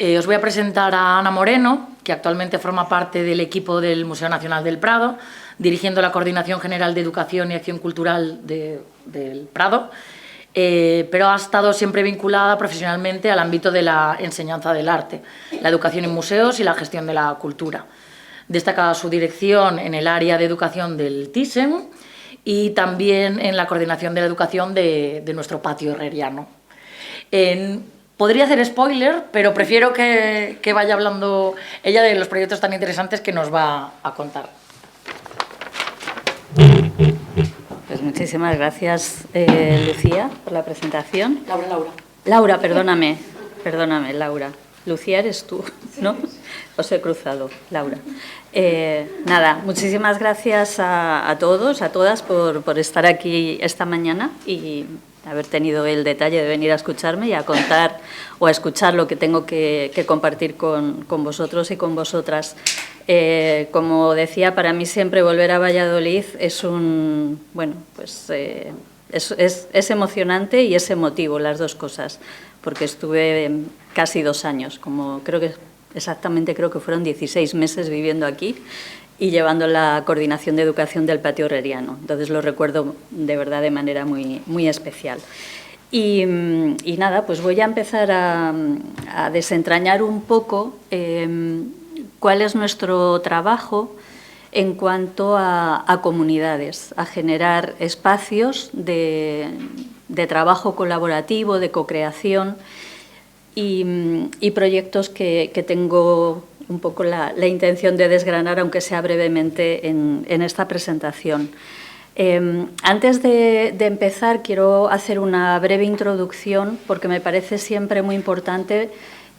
Os voy a presentar a Ana Moreno, que actualmente forma parte del equipo del Museo Nacional del Prado, dirigiendo la Coordinación General de Educación y Acción Cultural del Prado, pero ha estado siempre vinculada profesionalmente al ámbito de la enseñanza del arte, la educación en museos y la gestión de la cultura. Destaca su dirección en el área de educación del Thyssen y también en la coordinación de la educación de nuestro patio herreriano. Podría hacer spoiler, pero prefiero que vaya hablando ella de los proyectos tan interesantes que nos va a contar. Pues muchísimas gracias, Lucía, por la presentación. Laura, perdóname, Laura. Lucía eres tú, ¿no? Os he cruzado, Laura. Nada, muchísimas gracias a todos, a todas por estar aquí esta mañana y haber tenido el detalle de venir a escucharme y a contar o a escuchar lo que tengo que compartir con vosotros y con vosotras. Como decía, para mí siempre volver a Valladolid es es emocionante y es emotivo, las dos cosas, porque estuve casi 2 años, creo que fueron 16 meses viviendo aquí y llevando la coordinación de educación del patio herreriano. Entonces lo recuerdo de verdad de manera muy, muy especial. Y nada, pues voy a empezar a desentrañar un poco cuál es nuestro trabajo en cuanto a comunidades, a generar espacios de trabajo colaborativo, de co-creación y proyectos que tengo un poco la intención de desgranar, aunque sea brevemente, en esta presentación. Antes de empezar, quiero hacer una breve introducción, porque me parece siempre muy importante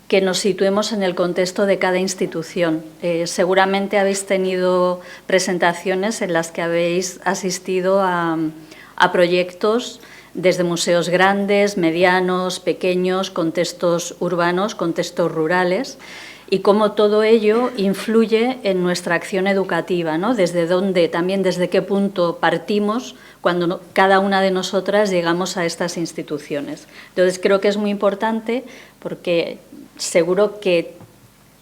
que nos situemos en el contexto de cada institución. Seguramente habéis tenido presentaciones en las que habéis asistido a proyectos desde museos grandes, medianos, pequeños, contextos urbanos, contextos rurales, y cómo todo ello influye en nuestra acción educativa, ¿no? Desde qué punto partimos cuando cada una de nosotras llegamos a estas instituciones. Entonces, creo que es muy importante porque seguro que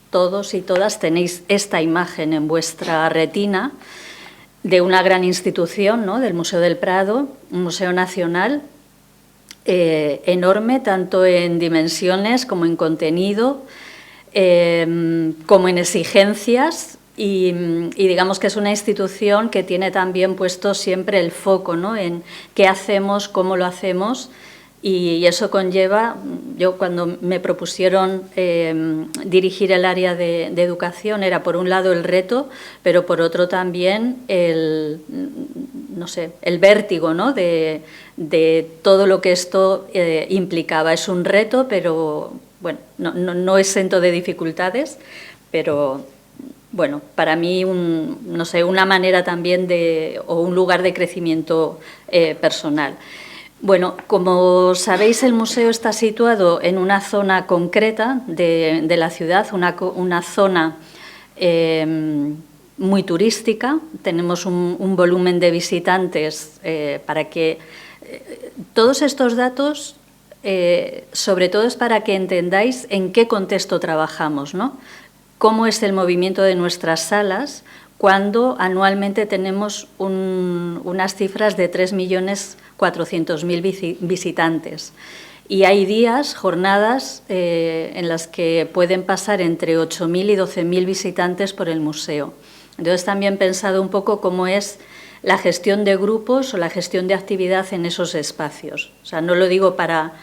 todos y todas tenéis esta imagen en vuestra retina de una gran institución, ¿no? Del Museo del Prado, un museo nacional enorme, tanto en dimensiones como en contenido, como en exigencias y digamos que es una institución que tiene también puesto siempre el foco, ¿no? En qué hacemos, cómo lo hacemos, y eso conlleva, yo cuando me propusieron dirigir el área de educación era por un lado el reto, pero por otro también el vértigo, ¿no? de todo lo que esto implicaba. Es un reto, pero bueno, no exento de dificultades, pero bueno, para mí una manera también o un lugar de crecimiento personal. Bueno, como sabéis, el museo está situado en una zona concreta de la ciudad, una zona muy turística. Tenemos un volumen de visitantes para que todos estos datos, sobre todo es para que entendáis en qué contexto trabajamos, ¿no? Cómo es el movimiento de nuestras salas cuando anualmente tenemos unas cifras de 3.400.000 visitantes. Y hay días, jornadas, en las que pueden pasar entre 8.000 y 12.000 visitantes por el museo. Entonces, también he pensado un poco cómo es la gestión de grupos o la gestión de actividad en esos espacios. O sea, no lo digo para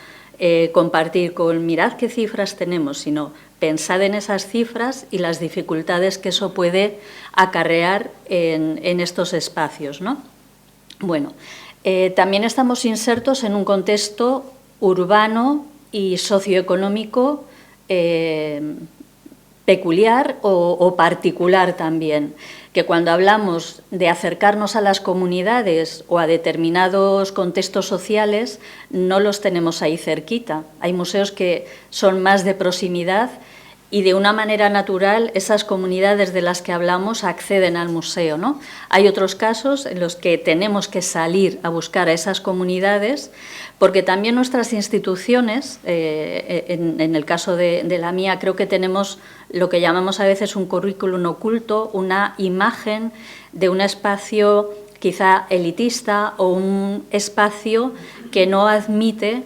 compartir mirad qué cifras tenemos, sino pensad en esas cifras y las dificultades que eso puede acarrear en estos espacios, ¿no? Bueno, también estamos insertos en un contexto urbano y socioeconómico peculiar o particular también, que cuando hablamos de acercarnos a las comunidades o a determinados contextos sociales no los tenemos ahí cerquita. Hay museos que son más de proximidad y de una manera natural esas comunidades de las que hablamos acceden al museo, ¿no? Hay otros casos en los que tenemos que salir a buscar a esas comunidades, porque también nuestras instituciones, en el caso de la mía, creo que tenemos lo que llamamos a veces un currículum oculto, una imagen de un espacio quizá elitista o un espacio que no admite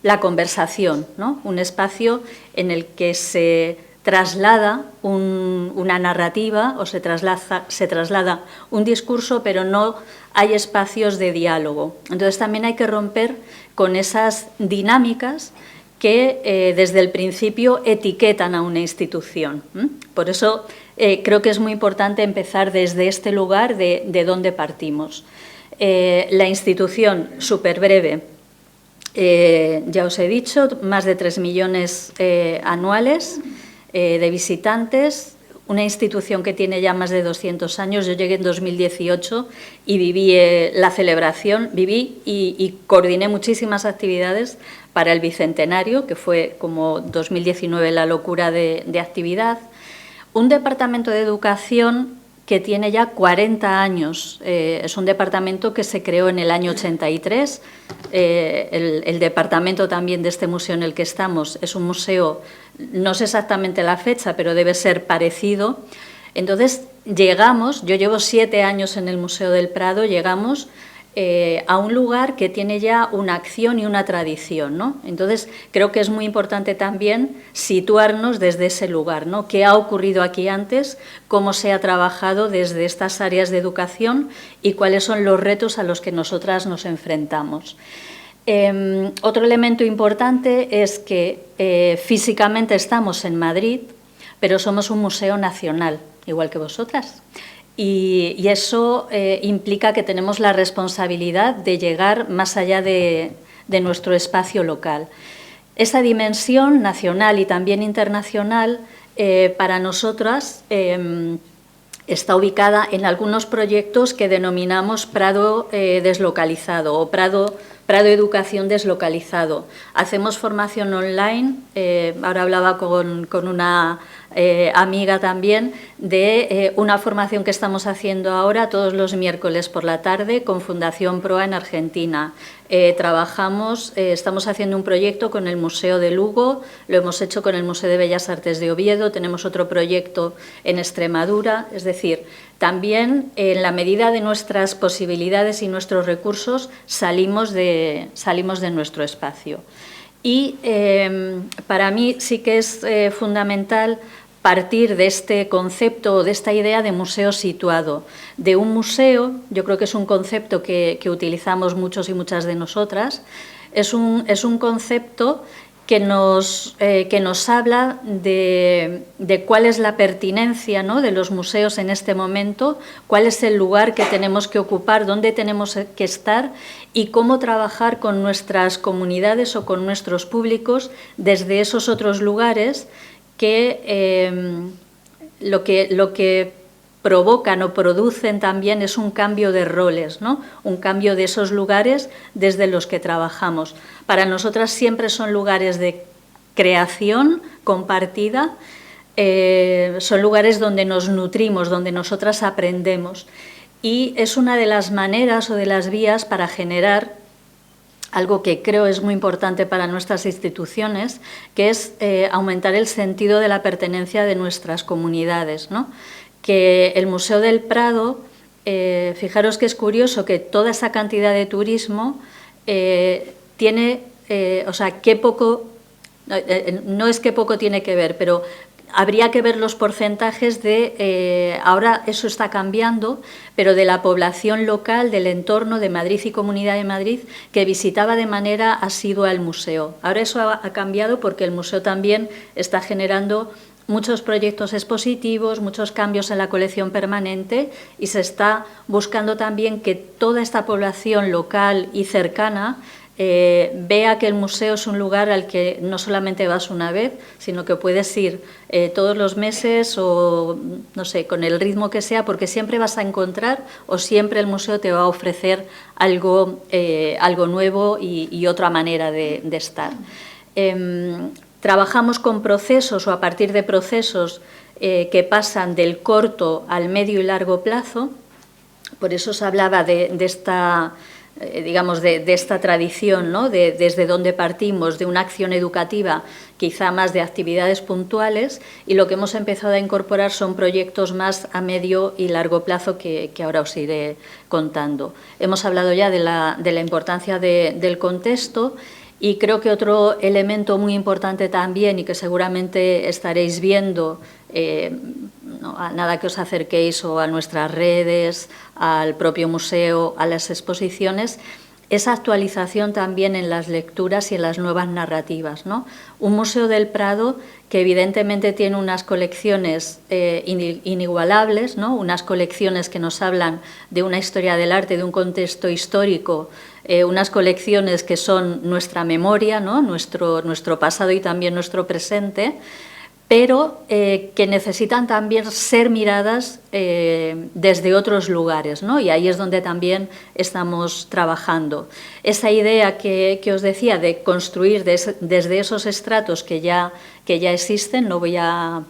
la conversación, ¿no? Un espacio en el que se traslada una narrativa o se traslada un discurso, pero no hay espacios de diálogo. Entonces también hay que romper con esas dinámicas que desde el principio etiquetan a una institución. Por eso creo que es muy importante empezar desde este lugar de donde partimos. La institución, súper breve, ya os he dicho, más de 3 millones anuales de visitantes, una institución que tiene ya más de 200 años. Yo llegué en 2018 y viví la celebración, y coordiné muchísimas actividades para el Bicentenario, que fue como 2019 la locura de actividad. Un departamento de educación que tiene ya 40 años. Es un departamento que se creó en el año 83. El departamento también de este museo en el que estamos es un museo, no sé exactamente la fecha, pero debe ser parecido. Entonces, llegamos, yo llevo 7 años en el Museo del Prado, llegamos a un lugar que tiene ya una acción y una tradición, ¿no? Entonces, creo que es muy importante también situarnos desde ese lugar, ¿no? ¿Qué ha ocurrido aquí antes? ¿Cómo se ha trabajado desde estas áreas de educación? ¿Y cuáles son los retos a los que nosotras nos enfrentamos? Otro elemento importante es que físicamente estamos en Madrid, pero somos un museo nacional, igual que vosotras. Y eso implica que tenemos la responsabilidad de llegar más allá de nuestro espacio local. Esa dimensión nacional y también internacional para nosotras está ubicada en algunos proyectos que denominamos Prado deslocalizado o Prado Educación deslocalizado. Hacemos formación online, ahora hablaba con una amiga también de una formación que estamos haciendo ahora todos los miércoles por la tarde con Fundación Proa en Argentina. Estamos haciendo un proyecto con el Museo de Lugo, lo hemos hecho con el Museo de Bellas Artes de Oviedo, tenemos otro proyecto en Extremadura, es decir, también en la medida de nuestras posibilidades y nuestros recursos salimos de nuestro espacio. Y para mí sí que es fundamental partir de este concepto, de esta idea de museo situado. De un museo, yo creo que es un concepto que utilizamos muchos y muchas de nosotras, es un concepto que nos habla de cuál es la pertinencia, ¿no?, de los museos en este momento, cuál es el lugar que tenemos que ocupar, dónde tenemos que estar y cómo trabajar con nuestras comunidades o con nuestros públicos desde esos otros lugares que lo que provocan o producen también es un cambio de roles, ¿no? Un cambio de esos lugares desde los que trabajamos. Para nosotras siempre son lugares de creación compartida, son lugares donde nos nutrimos, donde nosotras aprendemos, y es una de las maneras o de las vías para generar algo que creo es muy importante para nuestras instituciones, que es aumentar el sentido de la pertenencia de nuestras comunidades, ¿no? Que el Museo del Prado, fijaros que es curioso que toda esa cantidad de turismo tiene, o sea, qué poco, no es que poco tiene que ver, pero habría que ver los porcentajes de, ahora eso está cambiando, pero de la población local, del entorno de Madrid y Comunidad de Madrid, que visitaba de manera asidua el museo. Ahora eso ha cambiado porque el museo también está generando muchos proyectos expositivos, muchos cambios en la colección permanente, y se está buscando también que toda esta población local y cercana vea que el museo es un lugar al que no solamente vas una vez, sino que puedes ir todos los meses o, no sé, con el ritmo que sea, porque siempre vas a encontrar o siempre el museo te va a ofrecer algo nuevo y otra manera de estar. Trabajamos con procesos o a partir de procesos que pasan del corto al medio y largo plazo. Por eso se hablaba de esta, digamos, de esta tradición, ¿no? Desde donde partimos, de una acción educativa, quizá más de actividades puntuales, y lo que hemos empezado a incorporar son proyectos más a medio y largo plazo que ahora os iré contando. Hemos hablado ya de la importancia del contexto. Y creo que otro elemento muy importante también, y que seguramente estaréis viendo, no, a nada que os acerquéis o a nuestras redes, al propio museo, a las exposiciones, esa actualización también en las lecturas y en las nuevas narrativas, ¿no? Un Museo del Prado que evidentemente tiene unas colecciones inigualables, ¿no? Unas colecciones que nos hablan de una historia del arte, de un contexto histórico, unas colecciones que son nuestra memoria, ¿no? nuestro pasado y también nuestro presente, pero que necesitan también ser miradas desde otros lugares, ¿no? Y ahí es donde también estamos trabajando. Esa idea que os decía de construir desde esos estratos que ya existen, no voy a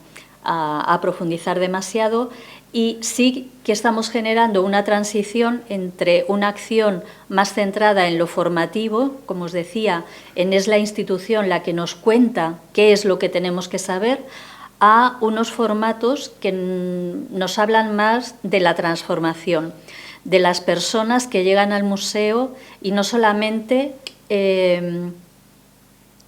profundizar demasiado, y sí que estamos generando una transición entre una acción más centrada en lo formativo, como os decía, es la institución la que nos cuenta qué es lo que tenemos que saber, a unos formatos que nos hablan más de la transformación, de las personas que llegan al museo y no solamente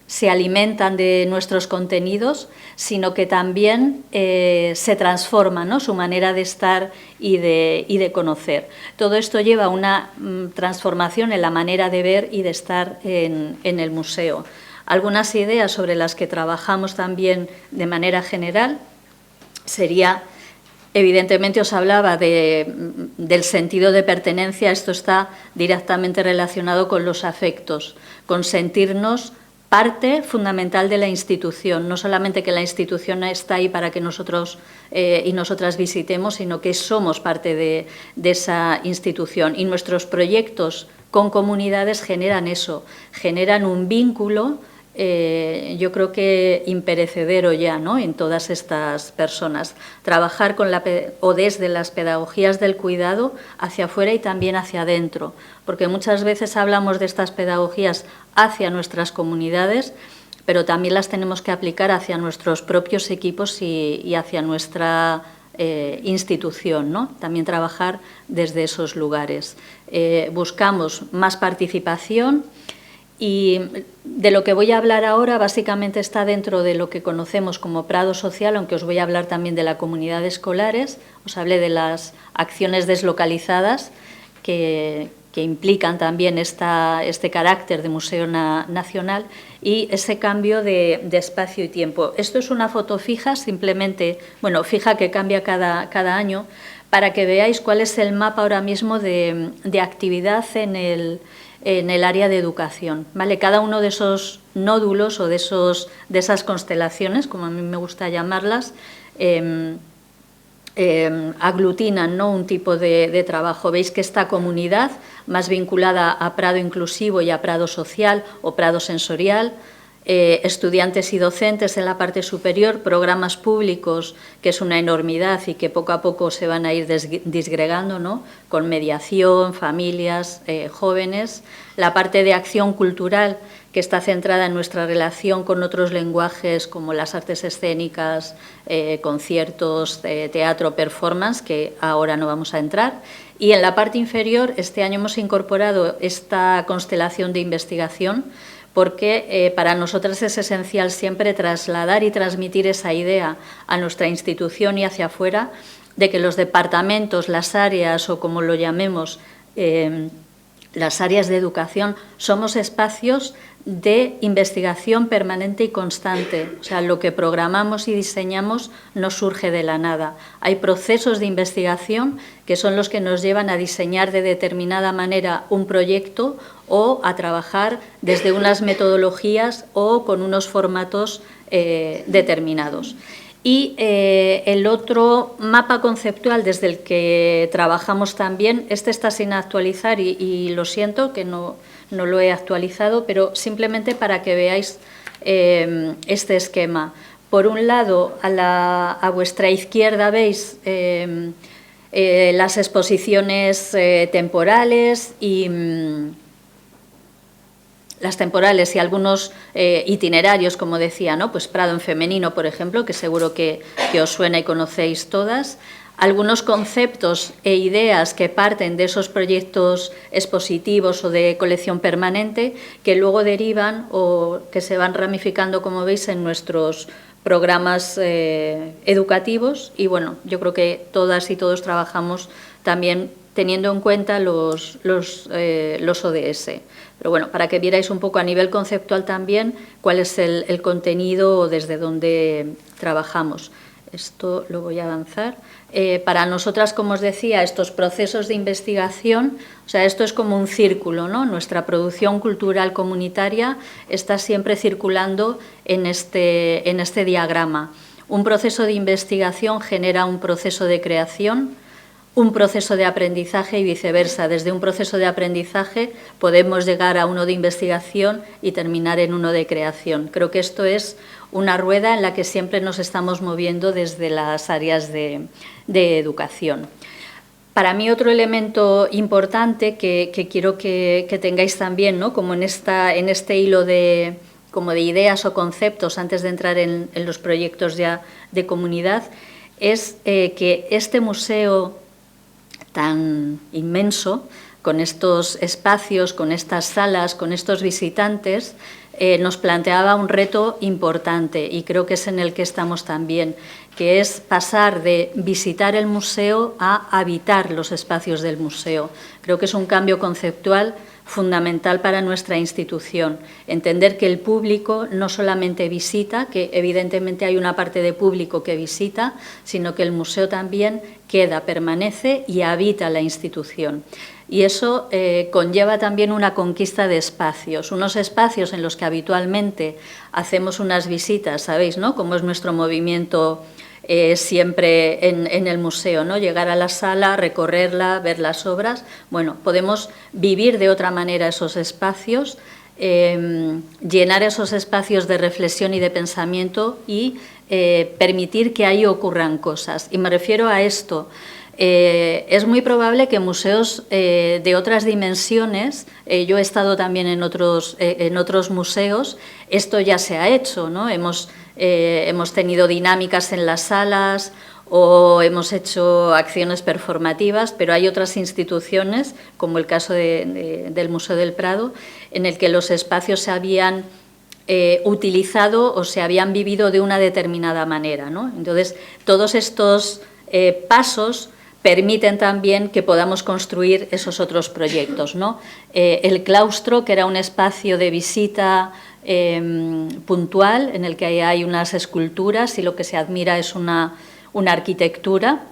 se alimentan de nuestros contenidos, sino que también se transforma, ¿no? Su manera de estar y de conocer. Todo esto lleva a una transformación en la manera de ver y de estar en el museo. Algunas ideas sobre las que trabajamos también de manera general sería, evidentemente os hablaba del sentido de pertenencia, esto está directamente relacionado con los afectos, con sentirnos parte fundamental de la institución, no solamente que la institución está ahí para que nosotros y nosotras visitemos, sino que somos parte de esa institución. Y nuestros proyectos con comunidades generan eso, generan un vínculo, yo creo que imperecedero ya, ¿no? En todas estas personas. Trabajar desde las pedagogías del cuidado hacia afuera y también hacia adentro, porque muchas veces hablamos de estas pedagogías hacia nuestras comunidades, pero también las tenemos que aplicar hacia nuestros propios equipos y hacia nuestra institución, ¿no? También trabajar desde esos lugares. Buscamos más participación. Y de lo que voy a hablar ahora básicamente está dentro de lo que conocemos como Prado Social, aunque os voy a hablar también de la comunidad de escolares. Os hablé de las acciones deslocalizadas que implican también este carácter de Museo Nacional y ese cambio de espacio y tiempo. Esto es una foto fija, simplemente, bueno, fija que cambia cada año, para que veáis cuál es el mapa ahora mismo de actividad en el área de educación, ¿vale? Cada uno de esos nódulos o de esas constelaciones, como a mí me gusta llamarlas, aglutinan, ¿no? Un tipo de trabajo. Veis que esta comunidad, más vinculada a Prado inclusivo y a Prado social o Prado sensorial, estudiantes y docentes en la parte superior, programas públicos, que es una enormidad y que poco a poco se van a ir disgregando, ¿no? Con mediación, familias, jóvenes. La parte de acción cultural, que está centrada en nuestra relación con otros lenguajes como las artes escénicas, conciertos, teatro, performance, que ahora no vamos a entrar. Y en la parte inferior, este año hemos incorporado esta constelación de investigación, porque para nosotras es esencial siempre trasladar y transmitir esa idea a nuestra institución y hacia afuera, de que los departamentos, las áreas o como lo llamemos, las áreas de educación, somos espacios de investigación permanente y constante. O sea, lo que programamos y diseñamos no surge de la nada. Hay procesos de investigación que son los que nos llevan a diseñar de determinada manera un proyecto o a trabajar desde unas metodologías o con unos formatos determinados. Y el otro mapa conceptual desde el que trabajamos también, este está sin actualizar y lo siento que no lo he actualizado, pero simplemente para que veáis este esquema. Por un lado, a vuestra izquierda veis las exposiciones temporales y algunos itinerarios, como decía, ¿no? Pues Prado en femenino, por ejemplo, que seguro que os suena y conocéis todas. Algunos conceptos e ideas que parten de esos proyectos expositivos o de colección permanente que luego derivan o que se van ramificando, como veis, en nuestros programas educativos. Y bueno, yo creo que todas y todos trabajamos también teniendo en cuenta los ODS. Pero bueno, para que vierais un poco a nivel conceptual también cuál es el contenido desde donde trabajamos. Esto lo voy a avanzar. Para nosotras, como os decía, estos procesos de investigación, o sea, esto es como un círculo, ¿no? Nuestra producción cultural comunitaria está siempre circulando en este diagrama. Un proceso de investigación genera un proceso de creación, un proceso de aprendizaje y viceversa. Desde un proceso de aprendizaje podemos llegar a uno de investigación y terminar en uno de creación. Creo que esto es una rueda en la que siempre nos estamos moviendo desde las áreas de educación. Para mí otro elemento importante que quiero que tengáis también, ¿no? Como en este hilo de ideas o conceptos antes de entrar en los proyectos ya de comunidad, es que este museo tan inmenso, con estos espacios, con estas salas, con estos visitantes, nos planteaba un reto importante y creo que es en el que estamos también, que es pasar de visitar el museo a habitar los espacios del museo. Creo que es un cambio conceptual fundamental para nuestra institución. Entender que el público no solamente visita, que evidentemente hay una parte de público que visita, sino que el museo también queda, permanece y habita la institución. Y eso conlleva también una conquista de espacios, unos espacios en los que habitualmente hacemos unas visitas, ¿sabéis?, ¿no?, como es nuestro movimiento siempre en el museo, ¿no?, llegar a la sala, recorrerla, ver las obras. Bueno, podemos vivir de otra manera esos espacios, llenar esos espacios de reflexión y de pensamiento y permitir que ahí ocurran cosas. Y me refiero a esto. Es muy probable que museos de otras dimensiones, yo he estado también en otros museos, esto ya se ha hecho, ¿no? Hemos tenido dinámicas en las salas o hemos hecho acciones performativas, pero hay otras instituciones, como el caso del Museo del Prado, en el que los espacios se habían utilizado o se habían vivido de una determinada manera, ¿no? Entonces, todos estos pasos permiten también que podamos construir esos otros proyectos, ¿no? El claustro, que era un espacio de visita puntual, en el que hay unas esculturas y lo que se admira es una arquitectura,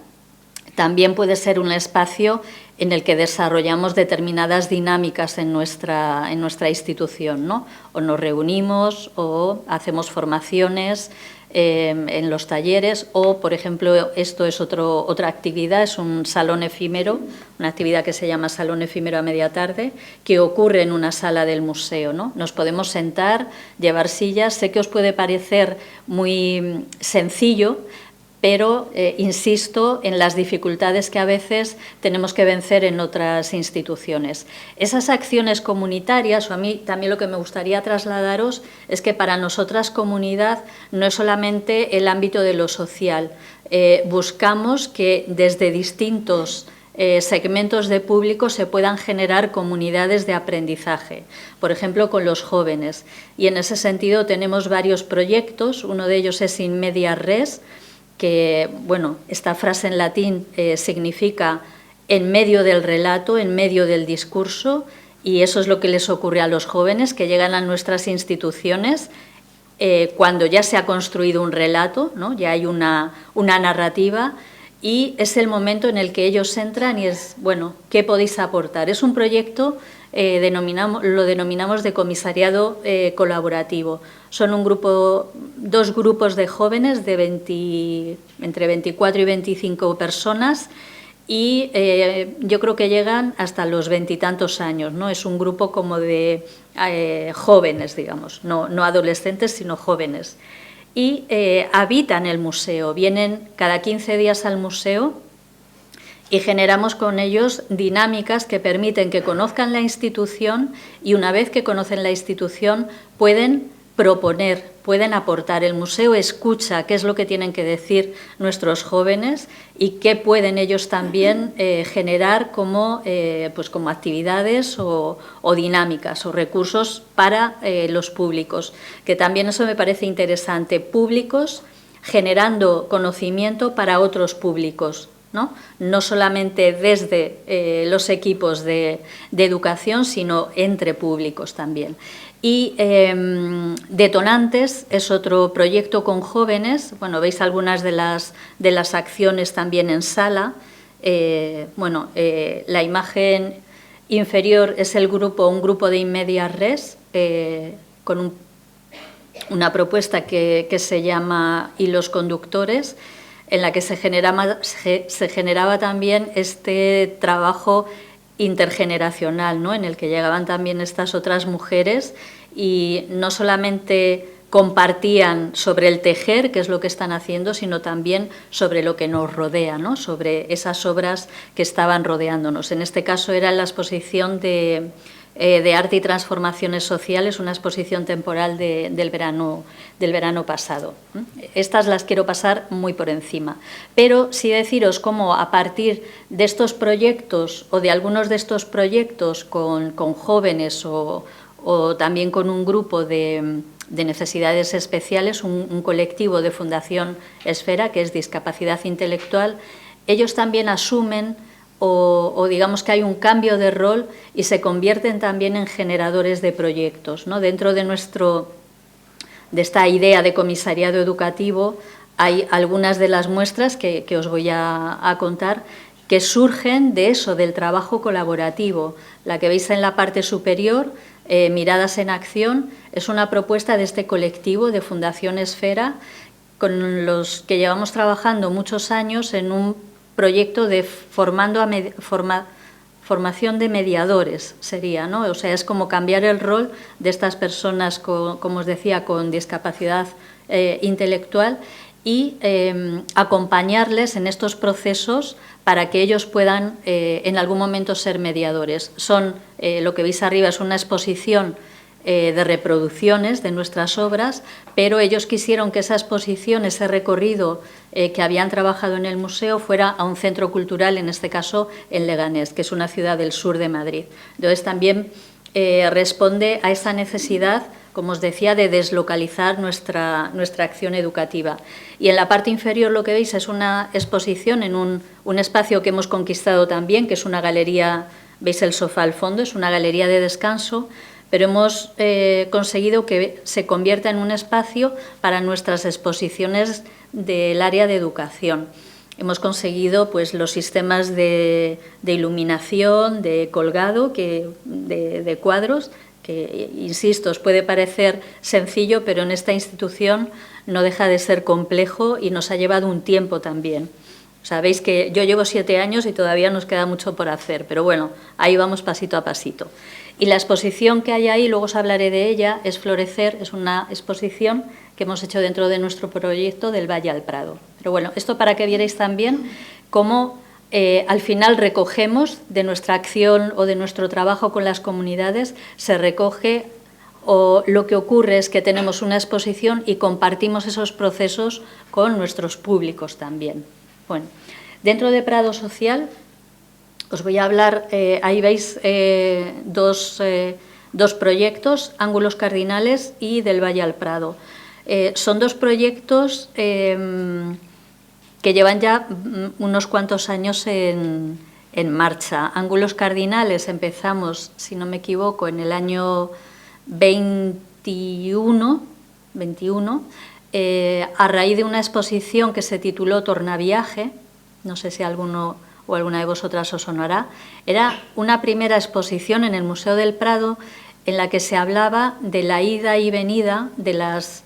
también puede ser un espacio en el que desarrollamos determinadas dinámicas en nuestra institución, ¿no? O nos reunimos o hacemos formaciones en los talleres o, por ejemplo, esto es otra actividad, es un salón efímero, una actividad que se llama Salón Efímero a Media Tarde, que ocurre en una sala del museo, ¿no? Nos podemos sentar, llevar sillas, sé que os puede parecer muy sencillo, pero insisto en las dificultades que a veces tenemos que vencer en otras instituciones. Esas acciones comunitarias, o a mí también lo que me gustaría trasladaros, es que para nosotras comunidad no es solamente el ámbito de lo social. Buscamos que desde distintos segmentos de público se puedan generar comunidades de aprendizaje, por ejemplo, con los jóvenes. Y en ese sentido tenemos varios proyectos, uno de ellos es In Media Res, que, bueno, esta frase en latín significa en medio del relato, en medio del discurso, y eso es lo que les ocurre a los jóvenes que llegan a nuestras instituciones cuando ya se ha construido un relato, ¿no? Ya hay una narrativa, y es el momento en el que ellos entran y es, bueno, ¿qué podéis aportar? Es un proyecto, lo denominamos de comisariado colaborativo. Son dos grupos de jóvenes de entre 24 y 25 personas y yo creo que llegan hasta los 20 y tantos años, ¿no? Es un grupo como de jóvenes, digamos, no adolescentes, sino jóvenes. Y habitan el museo, vienen cada 15 días al museo y generamos con ellos dinámicas que permiten que conozcan la institución y una vez que conocen la institución pueden proponer, pueden aportar. El museo escucha qué es lo que tienen que decir nuestros jóvenes y qué pueden ellos también generar como actividades o dinámicas o recursos para los públicos, que también eso me parece interesante, públicos generando conocimiento para otros públicos. No solamente desde los equipos de educación, sino entre públicos también. Y Detonantes es otro proyecto con jóvenes. Bueno, veis algunas de las acciones también en sala. La imagen inferior es un grupo de In Medias Res, con una propuesta que se llama Y los conductores, en la que se generaba también este trabajo intergeneracional, ¿no? En el que llegaban también estas otras mujeres y no solamente compartían sobre el tejer, que es lo que están haciendo, sino también sobre lo que nos rodea, ¿no? Sobre esas obras que estaban rodeándonos. En este caso era la exposición de Arte y Transformaciones Sociales, una exposición temporal del verano pasado. Estas las quiero pasar muy por encima, pero sí deciros cómo a partir de estos proyectos o de algunos de estos proyectos con jóvenes o también con un grupo de necesidades especiales, un colectivo de Fundación Esfera, que es Discapacidad Intelectual, ellos también asumen o digamos que hay un cambio de rol y se convierten también en generadores de proyectos, ¿no? Dentro de esta idea de comisariado educativo hay algunas de las muestras que os voy a contar que surgen de eso, del trabajo colaborativo. La que veis en la parte superior, Miradas en Acción, es una propuesta de este colectivo de Fundación Esfera con los que llevamos trabajando muchos años en un proyecto de formación de mediadores, sería, ¿no? O sea, es como cambiar el rol de estas personas, como os decía, con discapacidad intelectual y acompañarles en estos procesos para que ellos puedan en algún momento ser mediadores. Lo que veis arriba es una exposición de reproducciones de nuestras obras, pero ellos quisieron que esa exposición, ese recorrido que habían trabajado en el museo, fuera a un centro cultural, en este caso en Leganés, que es una ciudad del sur de Madrid. Entonces también responde a esa necesidad, como os decía, de deslocalizar nuestra acción educativa. Y en la parte inferior lo que veis es una exposición en un espacio que hemos conquistado también, que es una galería, veis el sofá al fondo, es una galería de descanso, pero hemos conseguido que se convierta en un espacio para nuestras exposiciones del área de educación. Hemos conseguido pues, los sistemas de iluminación, de colgado, de cuadros, que, insisto, os puede parecer sencillo, pero en esta institución no deja de ser complejo y nos ha llevado un tiempo también. Sabéis que yo llevo 7 años y todavía nos queda mucho por hacer, pero bueno, ahí vamos pasito a pasito. Y la exposición que hay ahí, luego os hablaré de ella, es Florecer, es una exposición que hemos hecho dentro de nuestro proyecto del Valle al Prado. Pero bueno, esto para que vierais también cómo al final recogemos de nuestra acción o de nuestro trabajo con las comunidades, se recoge o lo que ocurre es que tenemos una exposición y compartimos esos procesos con nuestros públicos también. Bueno, dentro de Prado Social os voy a hablar, ahí veis dos proyectos, Ángulos Cardinales y del Valle al Prado. Son dos proyectos que llevan ya unos cuantos años en marcha. Ángulos Cardinales empezamos, si no me equivoco, en el año 21 a raíz de una exposición que se tituló Tornaviaje, no sé si alguno o alguna de vosotras os sonará. Era una primera exposición en el Museo del Prado en la que se hablaba de la ida y venida de las,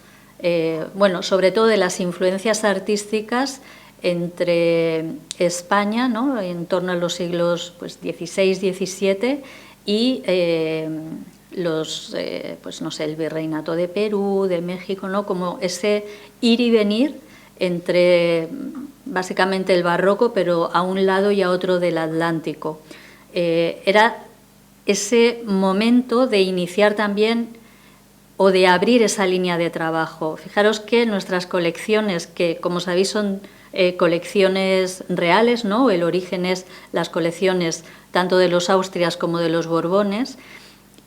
sobre todo de las influencias artísticas entre España, ¿no?, en torno a los siglos XVI, XVII y pues no sé, el Virreinato de Perú, de México, ¿no? Como ese ir y venir entre básicamente el barroco, pero a un lado y a otro del Atlántico. Era ese momento de iniciar también o de abrir esa línea de trabajo. Fijaros que nuestras colecciones, que como sabéis son colecciones reales, ¿no? El origen es las colecciones tanto de los Austrias como de los Borbones,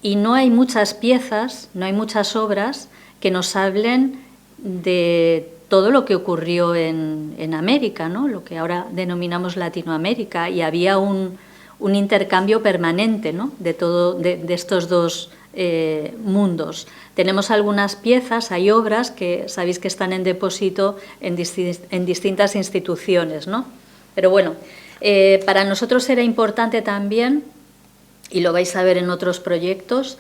y no hay muchas piezas, no hay muchas obras que nos hablen de todo lo que ocurrió en América, ¿no? Lo que ahora denominamos Latinoamérica, y había un intercambio permanente, ¿no? de estos dos mundos. Tenemos algunas piezas, hay obras que sabéis que están en depósito en distintas instituciones, ¿no? Pero bueno, para nosotros era importante también, y lo vais a ver en otros proyectos,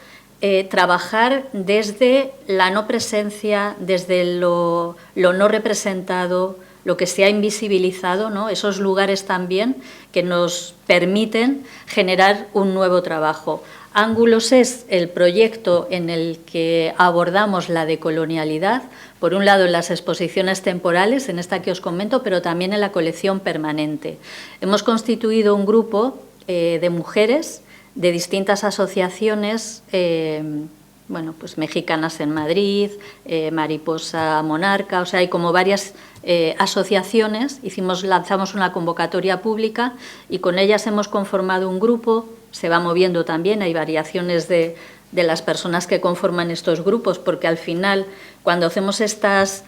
trabajar desde la no presencia, desde lo no representado, lo que se ha invisibilizado, ¿no? Esos lugares también que nos permiten generar un nuevo trabajo. Ángulos es el proyecto en el que abordamos la decolonialidad, por un lado en las exposiciones temporales, en esta que os comento, pero también en la colección permanente. Hemos constituido un grupo de mujeres de distintas asociaciones, bueno, pues mexicanas en Madrid, Mariposa Monarca, o sea, hay como varias asociaciones. Lanzamos una convocatoria pública y con ellas hemos conformado un grupo. Se va moviendo también, hay variaciones de las personas que conforman estos grupos, porque al final, cuando hacemos estas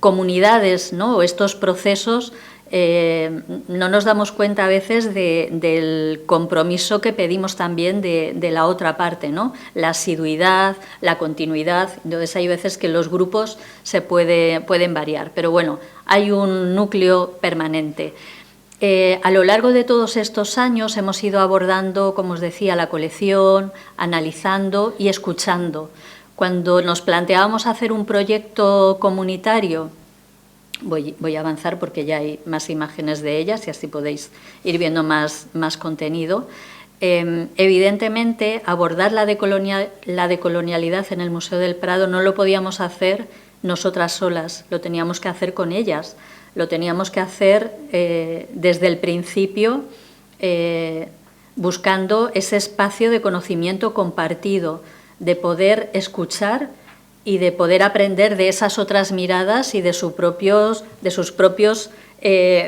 comunidades, ¿no? O estos procesos, no nos damos cuenta a veces del compromiso que pedimos también de la otra parte, ¿no? La asiduidad, la continuidad. Entonces hay veces que los grupos se pueden variar, pero bueno, hay un núcleo permanente. A lo largo de todos estos años hemos ido abordando, como os decía, la colección, analizando y escuchando. Cuando nos planteábamos hacer un proyecto comunitario, voy a avanzar porque ya hay más imágenes de ellas y así podéis ir viendo más contenido. Evidentemente, abordar la decolonialidad en el Museo del Prado no lo podíamos hacer nosotras solas, lo teníamos que hacer con ellas. Lo teníamos que hacer desde el principio, buscando ese espacio de conocimiento compartido, de poder escuchar y de poder aprender de esas otras miradas y de sus propios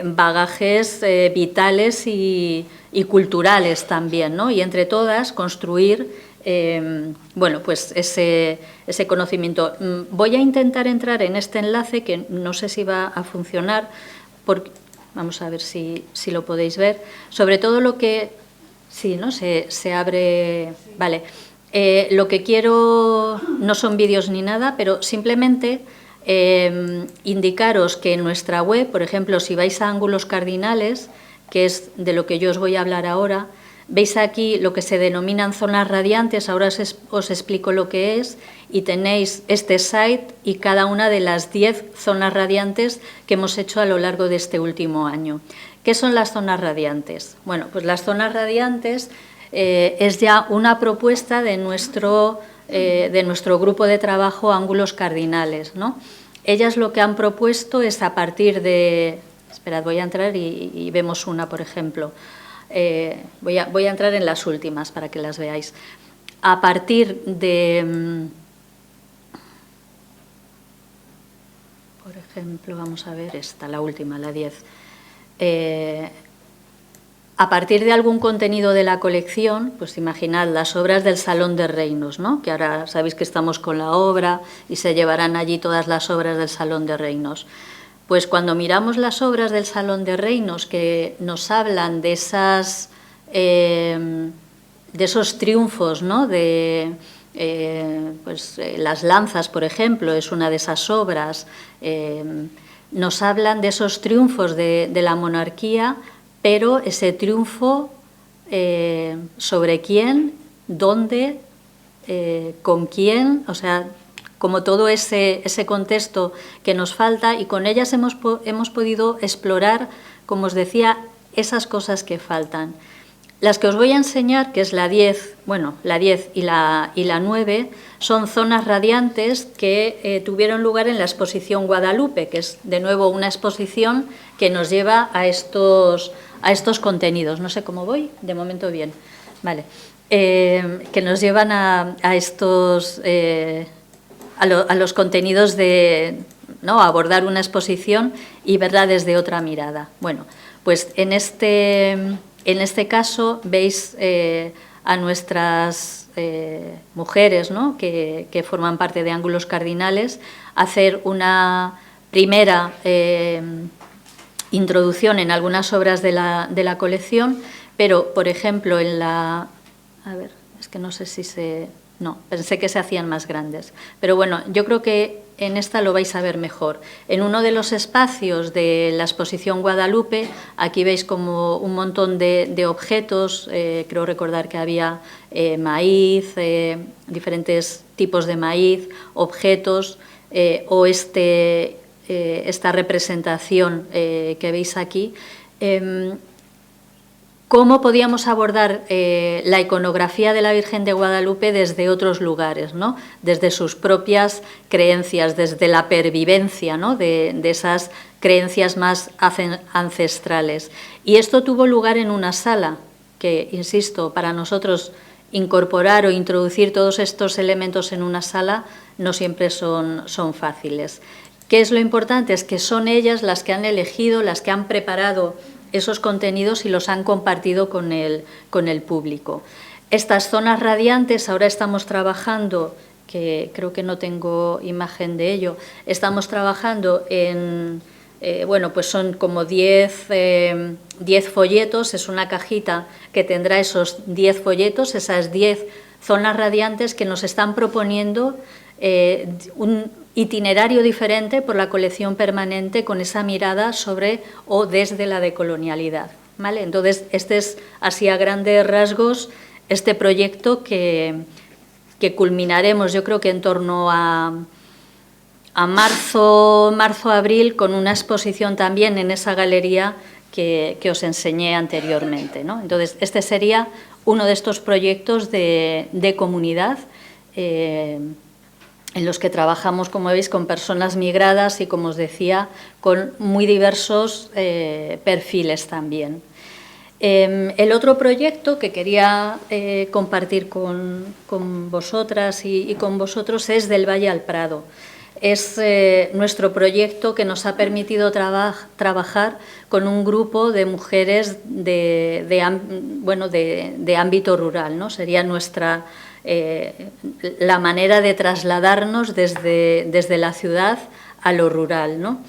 bagajes vitales y culturales también, ¿no? Y entre todas construir bueno, pues ese conocimiento. Voy a intentar entrar en este enlace, que no sé si va a funcionar, porque, vamos a ver si lo podéis ver. Sobre todo lo que... Sí, ¿no? Se abre... Vale. Lo que quiero no son vídeos ni nada, pero simplemente indicaros que en nuestra web, por ejemplo, si vais a Ángulos Cardinales, que es de lo que yo os voy a hablar ahora, veis aquí lo que se denominan zonas radiantes, ahora os explico lo que es, y tenéis este site y cada una de las 10 zonas radiantes que hemos hecho a lo largo de este último año. ¿Qué son las zonas radiantes? Bueno, pues las zonas radiantes es ya una propuesta de nuestro grupo de trabajo Ángulos Cardinales, ¿no? Ellas lo que han propuesto es a partir de... Esperad, voy a entrar y vemos una, por ejemplo. Voy a entrar en las últimas para que las veáis. A partir de, por ejemplo, vamos a ver esta, la última, la 10. A partir de algún contenido de la colección, pues imaginad las obras del Salón de Reinos, ¿no? Que ahora sabéis que estamos con la obra y se llevarán allí todas las obras del Salón de Reinos. Pues cuando miramos las obras del Salón de Reinos que nos hablan de esos triunfos, ¿no? Las lanzas, por ejemplo, es una de esas obras. Nos hablan de esos triunfos de la monarquía, pero ese triunfo sobre quién, dónde, con quién, o sea, como todo ese contexto que nos falta, y con ellas hemos podido explorar, como os decía, esas cosas que faltan. Las que os voy a enseñar, que es la 10, bueno, la 10 y la 9, son zonas radiantes que tuvieron lugar en la exposición Guadalupe, que es de nuevo una exposición que nos lleva a estos contenidos. No sé cómo voy, de momento bien. Vale. Que nos llevan a los contenidos de, ¿no?, abordar una exposición y verla desde otra mirada. Bueno, pues en este caso veis a nuestras mujeres, ¿no?, que forman parte de Ángulos Cardinales, hacer una primera introducción en algunas obras de la colección, pero, por ejemplo, en la... A ver, es que no sé si se... No, pensé que se hacían más grandes. Pero bueno, yo creo que en esta lo vais a ver mejor. En uno de los espacios de la exposición Guadalupe, aquí veis como un montón de objetos, creo recordar que había maíz, diferentes tipos de maíz, objetos, o esta representación que veis aquí. ¿Cómo podíamos abordar la iconografía de la Virgen de Guadalupe desde otros lugares, ¿no?, desde sus propias creencias, desde la pervivencia, ¿no?, de esas creencias más ancestrales? Y esto tuvo lugar en una sala que, insisto, para nosotros incorporar o introducir todos estos elementos en una sala no siempre son fáciles. ¿Qué es lo importante? Es que son ellas las que han elegido, las que han preparado esos contenidos y los han compartido con el público. Estas zonas radiantes, ahora estamos trabajando, que creo que no tengo imagen de ello, estamos trabajando en, bueno, pues son como 10 folletos, es una cajita que tendrá esos 10 folletos, esas 10 zonas radiantes que nos están proponiendo un itinerario diferente por la colección permanente con esa mirada sobre o desde la decolonialidad, ¿vale? Entonces, este es, así a grandes rasgos, este proyecto que culminaremos, yo creo que en torno a marzo-abril, con una exposición también en esa galería que os enseñé anteriormente, ¿no? Entonces, este sería uno de estos proyectos de comunidad en los que trabajamos, como veis, con personas migradas y, como os decía, con muy diversos perfiles también. El otro proyecto que quería compartir con vosotras y con vosotros es Del Valle al Prado. Es nuestro proyecto que nos ha permitido trabajar con un grupo de mujeres de ámbito rural, ¿no? Sería nuestra... la manera de trasladarnos desde la ciudad a lo rural, ¿no?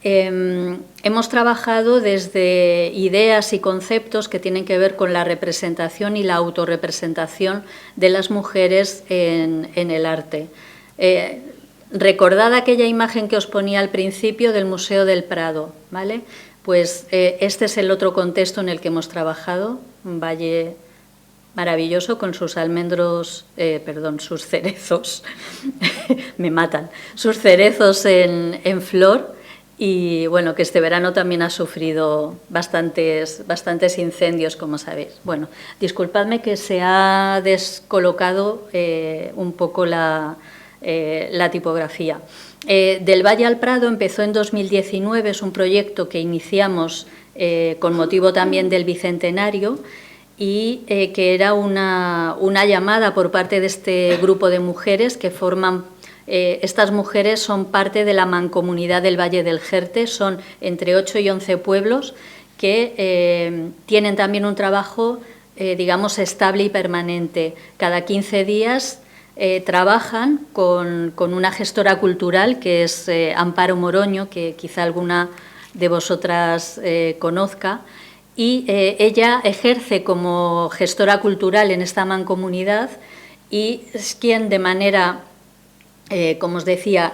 Hemos trabajado desde ideas y conceptos que tienen que ver con la representación y la autorrepresentación de las mujeres en el arte. Recordad aquella imagen que os ponía al principio del Museo del Prado, ¿vale? Pues este es el otro contexto en el que hemos trabajado, un valle maravilloso con sus almendros, sus cerezos, me matan, sus cerezos en flor, y bueno, que este verano también ha sufrido bastantes incendios, como sabéis. Bueno, disculpadme que se ha descolocado un poco la tipografía. Del Valle al Prado empezó en 2019, es un proyecto que iniciamos con motivo también del Bicentenario, y que era una llamada por parte de este grupo de mujeres que forman, estas mujeres son parte de la Mancomunidad del Valle del Jerte, son entre 8 y 11 pueblos que tienen también un trabajo, digamos, estable y permanente. Cada 15 días trabajan con una gestora cultural que es Amparo Moroño, que quizá alguna de vosotras conozca, y ella ejerce como gestora cultural en esta mancomunidad y es quien de manera, como os decía,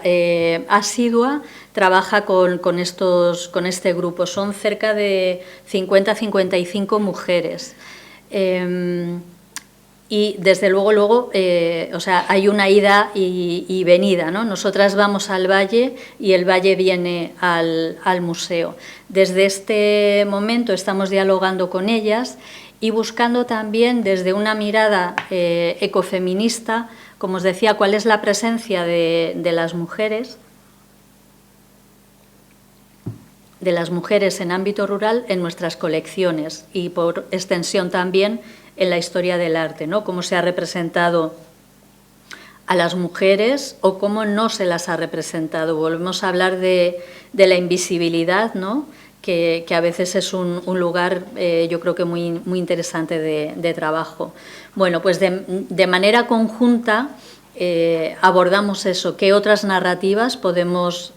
asidua, trabaja con este grupo. Son cerca de 50-55 mujeres. Y desde luego o sea, hay una ida y venida, ¿no? Nosotras vamos al valle y el valle viene al museo. Desde este momento estamos dialogando con ellas y buscando también desde una mirada ecofeminista, como os decía, cuál es la presencia de las mujeres en ámbito rural en nuestras colecciones y por extensión también en la historia del arte, ¿no? Cómo se ha representado a las mujeres o cómo no se las ha representado. Volvemos a hablar de la invisibilidad, ¿no? Que a veces es un lugar, yo creo que muy interesante de trabajo. Bueno, pues de manera conjunta abordamos eso, qué otras narrativas podemos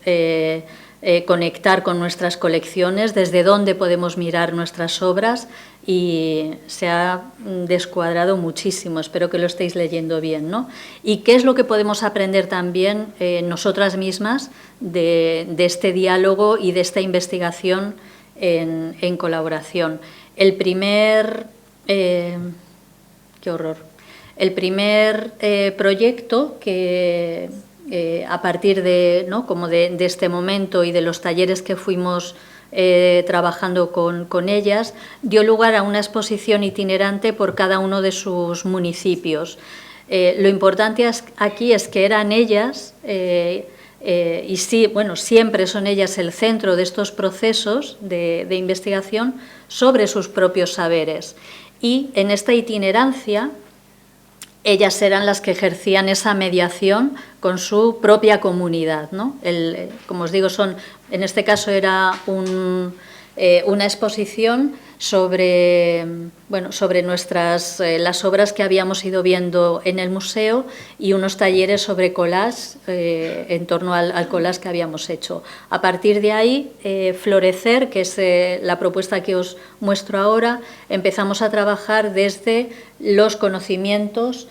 conectar con nuestras colecciones, desde dónde podemos mirar nuestras obras, y se ha descuadrado muchísimo, espero que lo estéis leyendo bien, ¿no? Y qué es lo que podemos aprender también nosotras mismas de este diálogo y de esta investigación en colaboración. El primer proyecto que a partir de, ¿no? como de este momento y de los talleres que fuimos trabajando con ellas, dio lugar a una exposición itinerante por cada uno de sus municipios. Lo importante aquí es que eran ellas, y sí, bueno, siempre son ellas el centro de estos procesos de investigación sobre sus propios saberes. Y en esta itinerancia, ellas eran las que ejercían esa mediación con su propia comunidad, ¿no? Como os digo, en este caso era una exposición sobre las obras que habíamos ido viendo en el museo y unos talleres sobre collage en torno al collage que habíamos hecho. A partir de ahí, Florecer, que es la propuesta que os muestro ahora, empezamos a trabajar desde los conocimientos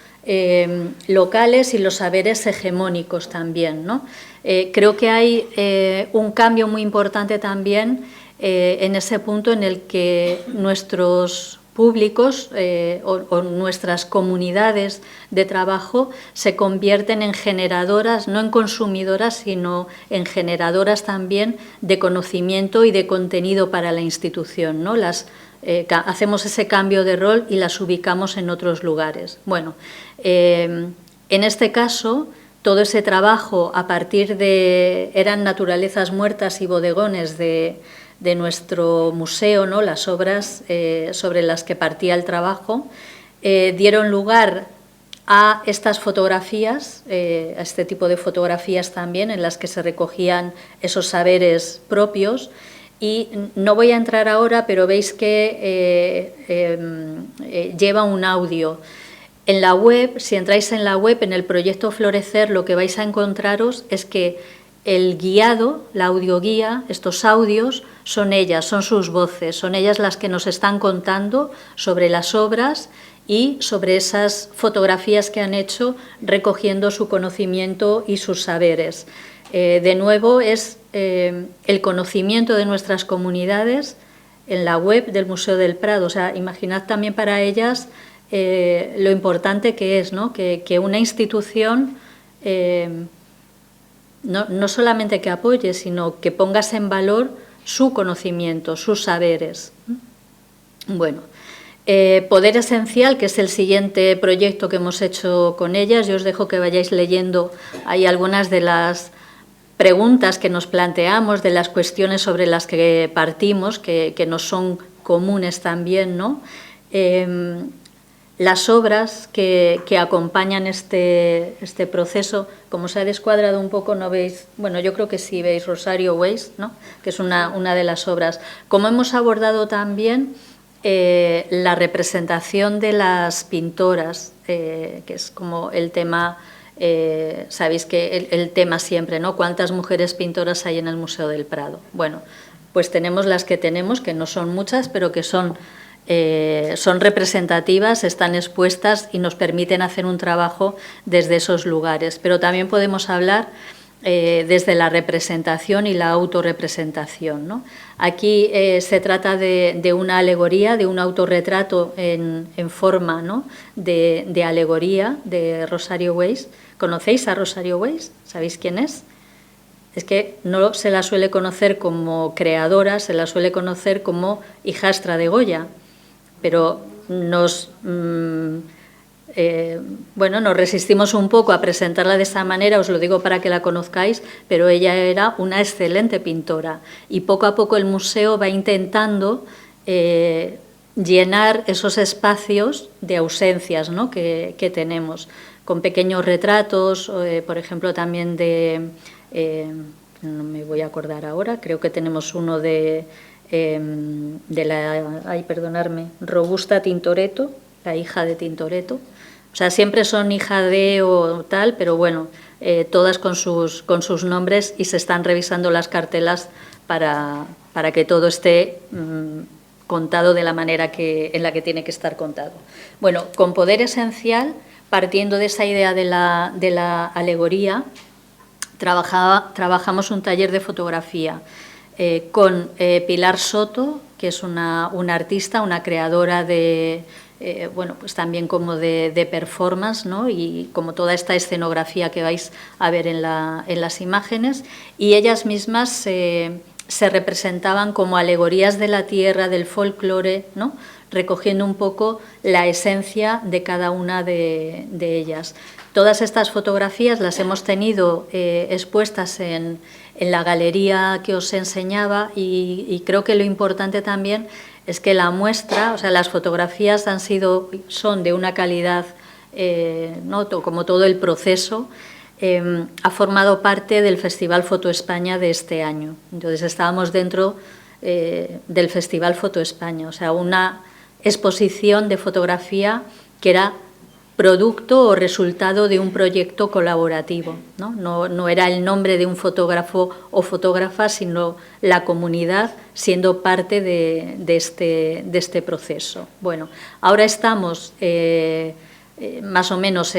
locales y los saberes hegemónicos también, ¿no? Creo que hay un cambio muy importante también en ese punto en el que nuestros públicos o nuestras comunidades de trabajo se convierten en generadoras, no en consumidoras, sino en generadoras también de conocimiento y de contenido para la institución, ¿no? Hacemos ese cambio de rol y las ubicamos en otros lugares. Bueno, en este caso, todo ese trabajo a partir eran naturalezas muertas y bodegones de nuestro museo, ¿no? Las obras sobre las que partía el trabajo, dieron lugar a estas fotografías, a este tipo de fotografías también, en las que se recogían esos saberes propios. Y no voy a entrar ahora, pero veis que lleva un audio. En la web, si entráis en la web, en el proyecto Florecer, lo que vais a encontraros es que el guiado, la audioguía, estos audios, son ellas, son sus voces, son ellas las que nos están contando sobre las obras y sobre esas fotografías que han hecho, recogiendo su conocimiento y sus saberes. De nuevo, es el conocimiento de nuestras comunidades en la web del Museo del Prado. O sea, imaginad también para ellas lo importante que es, ¿no? Que una institución no solamente que apoye, sino que pongas en valor su conocimiento, sus saberes. Bueno, Poder Esencial, que es el siguiente proyecto que hemos hecho con ellas. Yo os dejo que vayáis leyendo ahí algunas de las preguntas que nos planteamos, de las cuestiones sobre las que partimos, que nos son comunes también, ¿no? Las obras que acompañan este proceso, como se ha descuadrado un poco, no veis, bueno, yo creo que sí veis Rosario Weiss, ¿no? Que es una de las obras. Como hemos abordado también la representación de las pintoras, que es como el tema, sabéis que el tema siempre, ¿no? ¿Cuántas mujeres pintoras hay en el Museo del Prado? Bueno, pues tenemos las que tenemos, que no son muchas, pero que son representativas, están expuestas y nos permiten hacer un trabajo desde esos lugares. Pero también podemos hablar desde la representación y la autorrepresentación, ¿no? Aquí se trata de una alegoría, de un autorretrato en forma, ¿no? de alegoría de Rosario Weiss. ¿Conocéis a Rosario Weiss? ¿Sabéis quién es? Es que no se la suele conocer como creadora, se la suele conocer como hijastra de Goya. Pero nos resistimos un poco a presentarla de esa manera, os lo digo para que la conozcáis, pero ella era una excelente pintora y poco a poco el museo va intentando llenar esos espacios de ausencias, ¿no?, que tenemos, con pequeños retratos, por ejemplo, también no me voy a acordar ahora, creo que tenemos uno de Robusta Tintoretto, la hija de Tintoretto. O sea, siempre son hija de o tal, pero bueno, todas con sus nombres, y se están revisando las cartelas para que todo esté contado de la manera en la que tiene que estar contado. Bueno, con Poder Esencial, partiendo de esa idea de la alegoría, trabajamos un taller de fotografía con Pilar Soto, que es una artista, una creadora de, pues también como de performance, ¿no?, y como toda esta escenografía que vais a ver en las imágenes, y ellas mismas se representaban como alegorías de la tierra, del folclore, ¿no?, recogiendo un poco la esencia de cada una de ellas. Todas estas fotografías las hemos tenido expuestas en la galería que os enseñaba, y creo que lo importante también es que la muestra, o sea, las fotografías son de una calidad, ¿no?, como todo el proceso, ha formado parte del Festival Foto España de este año. Entonces estábamos dentro del Festival Foto España, o sea, una exposición de fotografía que era producto o resultado de un proyecto colaborativo, ¿no? No era el nombre de un fotógrafo o fotógrafa, sino la comunidad siendo parte de este proceso. Bueno, ahora estamos más o menos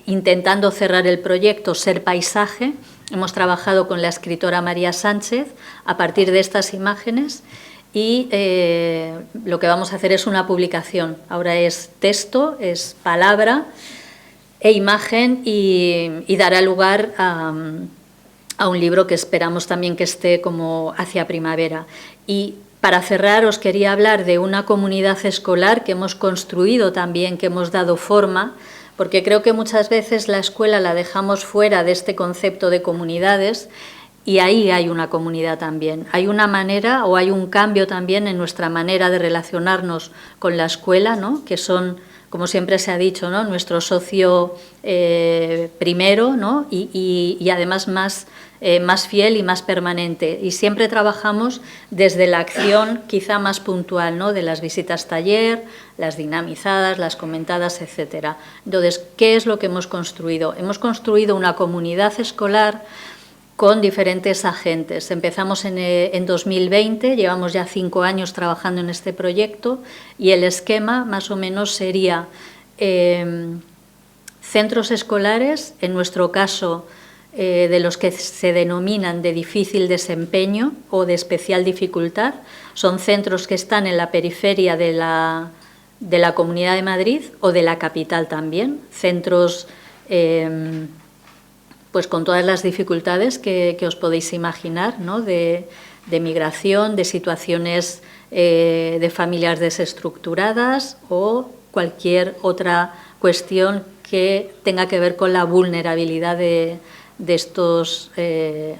intentando cerrar el proyecto Ser Paisaje. Hemos trabajado con la escritora María Sánchez a partir de estas imágenes, y lo que vamos a hacer es una publicación. Ahora es texto, es palabra e imagen, y dará lugar a un libro que esperamos también que esté como hacia primavera. Y para cerrar os quería hablar de una comunidad escolar que hemos construido también, que hemos dado forma, porque creo que muchas veces la escuela la dejamos fuera de este concepto de comunidades. Y ahí hay una comunidad también, hay una manera o hay un cambio también en nuestra manera de relacionarnos con la escuela, ¿no?, que son, como siempre se ha dicho, ¿no?, nuestro socio primero, ¿no?, y además más fiel y más permanente. Y siempre trabajamos desde la acción quizá más puntual, ¿no?, de las visitas taller, las dinamizadas, las comentadas, etcétera. Entonces, ¿qué es lo que hemos construido? Hemos construido una comunidad escolar con diferentes agentes. Empezamos en 2020, llevamos ya 5 años trabajando en este proyecto, y el esquema más o menos sería centros escolares, en nuestro caso de los que se denominan de difícil desempeño o de especial dificultad. Son centros que están en la periferia de la Comunidad de Madrid o de la capital también, centros pues con todas las dificultades que os podéis imaginar, ¿no?, de migración, de situaciones de familias desestructuradas o cualquier otra cuestión que tenga que ver con la vulnerabilidad de estos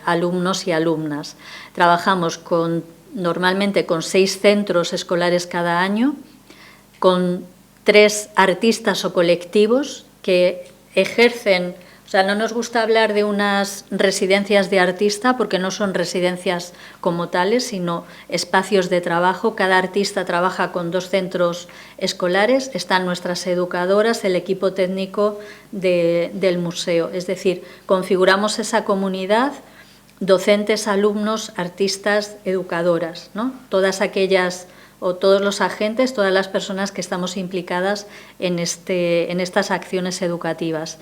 alumnos y alumnas. Trabajamos normalmente con 6 centros escolares cada año, con 3 artistas o colectivos que ejercen. O sea, no nos gusta hablar de unas residencias de artista porque no son residencias como tales, sino espacios de trabajo. Cada artista trabaja con 2 centros escolares, están nuestras educadoras, el equipo técnico del museo. Es decir, configuramos esa comunidad, docentes, alumnos, artistas, educadoras, ¿no? Todas aquellas o todos los agentes, todas las personas que estamos implicadas en estas acciones educativas.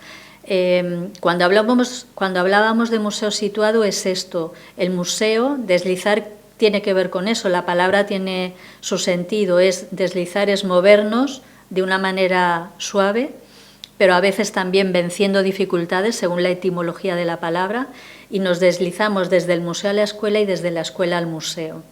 Cuando hablábamos de museo situado es esto, el museo, deslizar tiene que ver con eso, la palabra tiene su sentido, es deslizar, es movernos de una manera suave, pero a veces también venciendo dificultades según la etimología de la palabra, y nos deslizamos desde el museo a la escuela y desde la escuela al museo.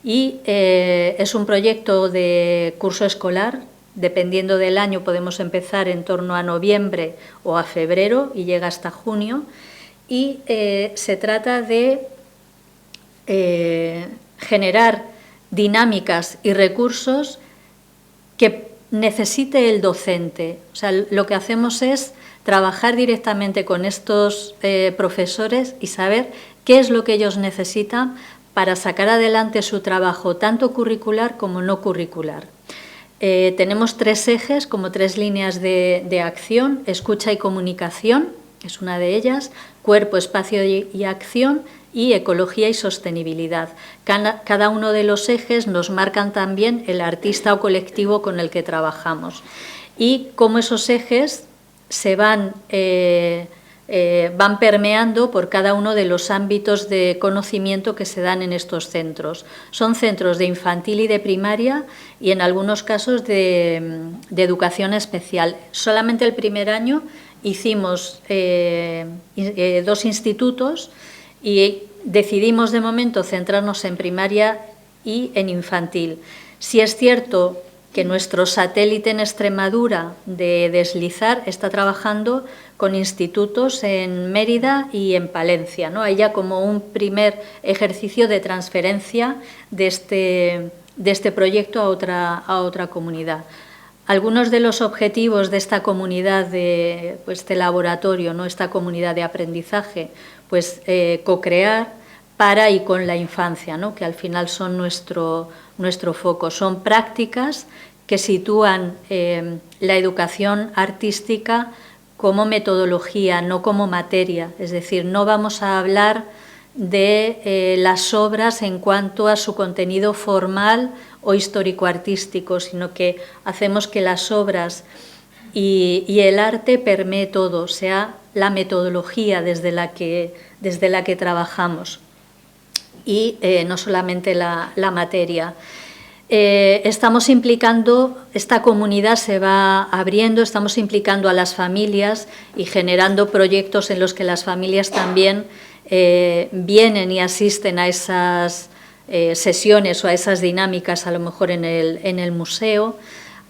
Y es un proyecto de curso escolar dependiendo del año, podemos empezar en torno a noviembre o a febrero y llega hasta junio. Y se trata de generar dinámicas y recursos que necesite el docente. O sea, lo que hacemos es trabajar directamente con estos profesores y saber qué es lo que ellos necesitan para sacar adelante su trabajo, tanto curricular como no curricular. Tenemos 3 ejes, como 3 líneas de acción: escucha y comunicación, es una de ellas; cuerpo, espacio y acción; y ecología y sostenibilidad. Cada uno de los ejes nos marcan también el artista o colectivo con el que trabajamos y cómo esos ejes se van permeando por cada uno de los ámbitos de conocimiento que se dan en estos centros. Son centros de infantil y de primaria y en algunos casos de educación especial. Solamente el primer año hicimos 2 institutos y decidimos de momento centrarnos en primaria y en infantil. Sí es cierto que nuestro satélite en Extremadura de Deslizar está trabajando con institutos en Mérida y en Palencia, ¿no? Hay ya como un primer ejercicio de transferencia de este proyecto a otra comunidad. Algunos de los objetivos de esta comunidad, de este laboratorio, ¿no? Esta comunidad de aprendizaje, pues co-crear para y con la infancia, ¿no? Que al final son nuestro foco. Son prácticas que sitúan la educación artística como metodología, no como materia. Es decir, no vamos a hablar de las obras en cuanto a su contenido formal o histórico-artístico, sino que hacemos que las obras y el arte permee todo, sea la metodología desde la que trabajamos y no solamente la materia. Estamos implicando, esta comunidad se va abriendo, estamos implicando a las familias y generando proyectos en los que las familias también vienen y asisten a esas sesiones o a esas dinámicas, a lo mejor en el museo.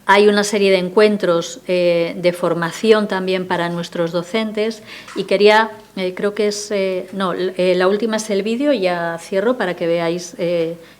Hay una serie de encuentros de formación también para nuestros docentes y quería, creo que es, la última es el vídeo y ya cierro para que veáis,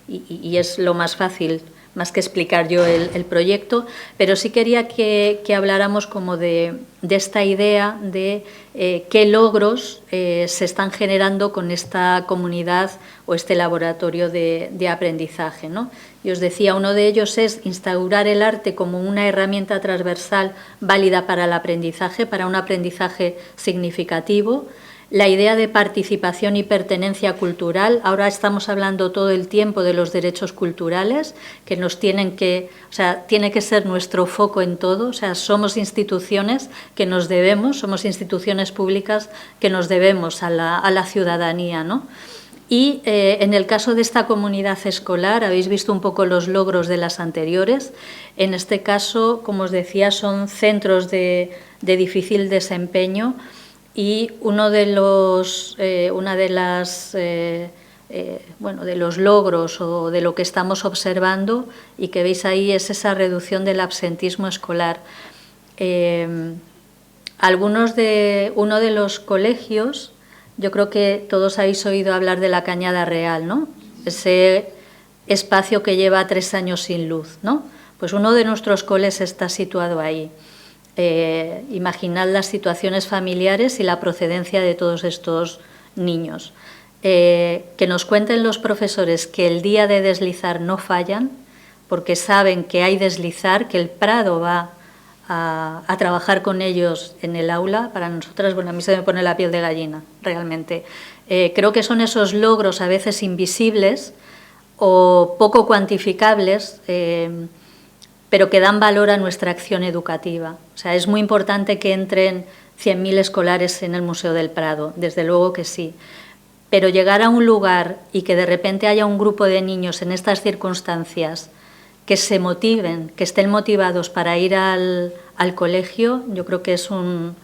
y es lo más fácil, más que explicar yo el proyecto, pero sí quería que habláramos como de esta idea de qué logros se están generando con esta comunidad o este laboratorio de aprendizaje, ¿no? Y os decía, uno de ellos es instaurar el arte como una herramienta transversal válida para el aprendizaje, para un aprendizaje significativo. La idea de participación y pertenencia cultural. Ahora estamos hablando todo el tiempo de los derechos culturales, que nos tiene que ser nuestro foco en todo. O sea, somos instituciones que nos debemos, somos instituciones públicas que nos debemos a la ciudadanía, ¿no? Y en el caso de esta comunidad escolar, habéis visto un poco los logros de las anteriores. En este caso, como os decía, son centros de difícil desempeño y de los logros o de lo que estamos observando y que veis ahí es esa reducción del absentismo escolar. Uno de los colegios, yo creo que todos habéis oído hablar de la Cañada Real, ¿no? Ese espacio que lleva 3 años sin luz, ¿no? Pues uno de nuestros coles está situado ahí. Imaginad las situaciones familiares y la procedencia de todos estos niños. Que nos cuenten los profesores que el día de deslizar no fallan, porque saben que hay deslizar, que el Prado va a trabajar con ellos en el aula. Para nosotras, bueno, a mí se me pone la piel de gallina, realmente. Creo que son esos logros a veces invisibles o poco cuantificables, pero que dan valor a nuestra acción educativa. O sea, es muy importante que entren 100.000 escolares en el Museo del Prado, desde luego que sí. Pero llegar a un lugar y que de repente haya un grupo de niños en estas circunstancias que se motiven, que estén motivados para ir al colegio, yo creo que es un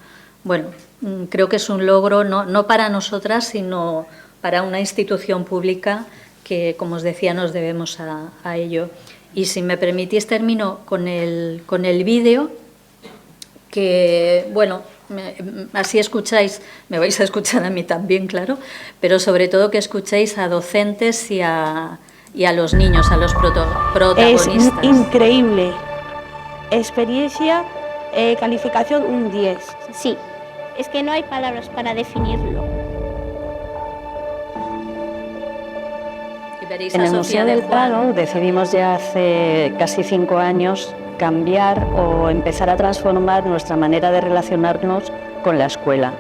logro no para nosotras, sino para una institución pública que, como os decía, nos debemos a ello. Y si me permitís termino con el vídeo, que bueno, así escucháis, me vais a escuchar a mí también, claro, pero sobre todo que escuchéis a docentes y a los niños, a los protagonistas. Es increíble. Experiencia, calificación un 10. Sí, es que no hay palabras para definirlo. En el Museo del Prado decidimos ya hace casi 5 años cambiar o empezar a transformar nuestra manera de relacionarnos con la escuela.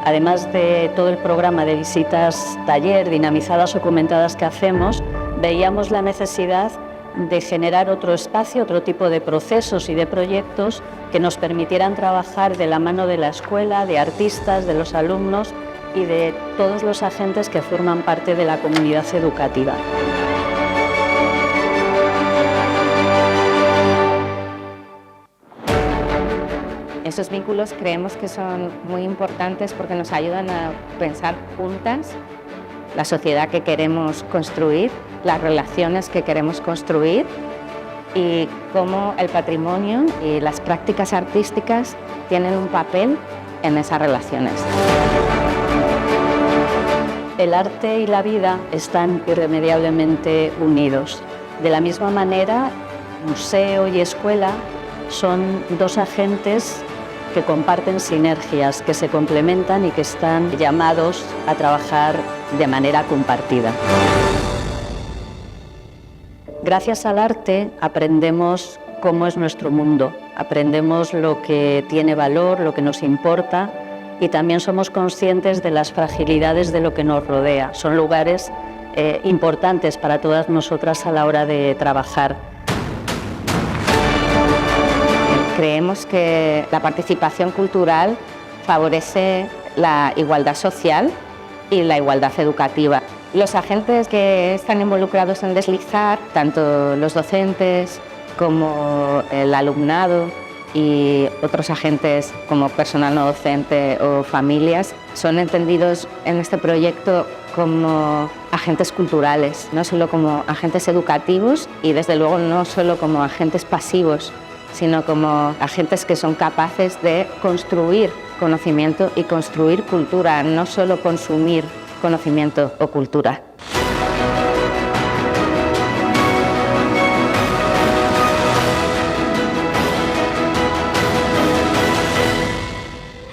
Además de todo el programa de visitas taller, dinamizadas o comentadas que hacemos, veíamos la necesidad de generar otro espacio, otro tipo de procesos y de proyectos que nos permitieran trabajar de la mano de la escuela, de artistas, de los alumnos y de todos los agentes que forman parte de la comunidad educativa. Esos vínculos creemos que son muy importantes porque nos ayudan a pensar juntas la sociedad que queremos construir, las relaciones que queremos construir y cómo el patrimonio y las prácticas artísticas tienen un papel en esas relaciones. El arte y la vida están irremediablemente unidos. De la misma manera, museo y escuela son dos agentes que comparten sinergias, que se complementan y que están llamados a trabajar de manera compartida. Gracias al arte aprendemos cómo es nuestro mundo, aprendemos lo que tiene valor, lo que nos importa y también somos conscientes de las fragilidades de lo que nos rodea. Son lugares importantes para todas nosotras a la hora de trabajar. Creemos que la participación cultural favorece la igualdad social y la igualdad educativa. Los agentes que están involucrados en Deslizar, tanto los docentes como el alumnado y otros agentes como personal no docente o familias, son entendidos en este proyecto como agentes culturales, no solo como agentes educativos y desde luego no solo como agentes pasivos, sino como agentes que son capaces de construir conocimiento y construir cultura, no solo consumir conocimiento o cultura.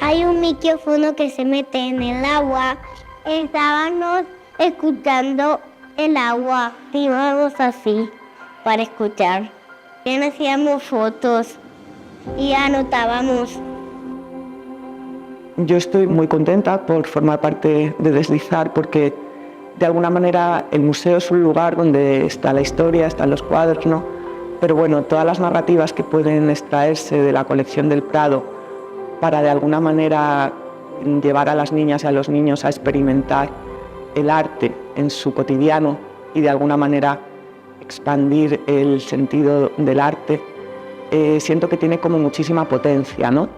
Hay un micrófono que se mete en el agua. Estábamos escuchando el agua. Íbamos así para escuchar. Y hacíamos fotos y anotábamos. Yo estoy muy contenta por formar parte de Deslizar porque de alguna manera el museo es un lugar donde está la historia, están los cuadros, ¿no? Pero bueno, todas las narrativas que pueden extraerse de la colección del Prado para de alguna manera llevar a las niñas y a los niños a experimentar el arte en su cotidiano y de alguna manera expandir el sentido del arte, siento que tiene como muchísima potencia, ¿no?